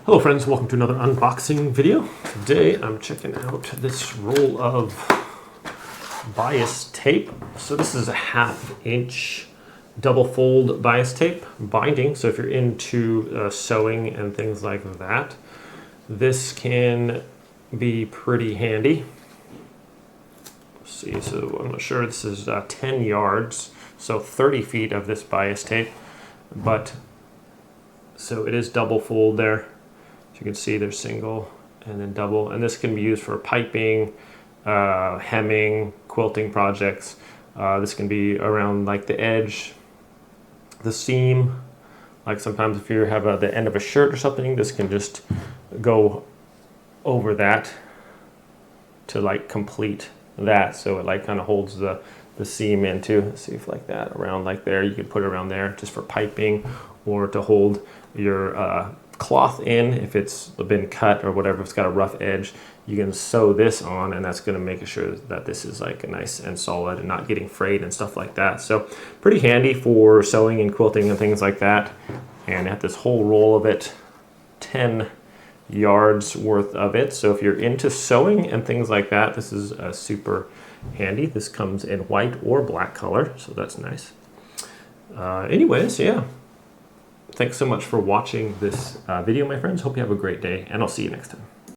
Hello friends, welcome to another unboxing video. Today I'm checking out this roll of bias tape. So this is a 1/2 inch double fold bias tape binding. So if you're into sewing and things like that, this can be pretty handy. Let's see, so I'm not sure, this is 10 yards, so 30 feet of this bias tape, but so it is double fold there. You can see there's single and then double, and this can be used for piping, hemming, quilting projects. This can be around like the edge, the seam, like sometimes if you have the end of a shirt or something, this can just go over that to like complete that, so it like kind of holds the seam in too. Let's see if like that, around like there, you could put it around there just for piping or to hold your cloth in if it's been cut or whatever. If it's got a rough edge, you can sew this on, and that's going to make sure that this is like nice and solid and not getting frayed and stuff like that. So pretty handy for sewing and quilting and things like that. And at this whole roll of it, 10 yards worth of it. So if you're into sewing and things like that, this is super handy. This comes in white or black color, so that's nice. Anyways, yeah. Thanks so much for watching this video, my friends. Hope you have a great day, and I'll see you next time.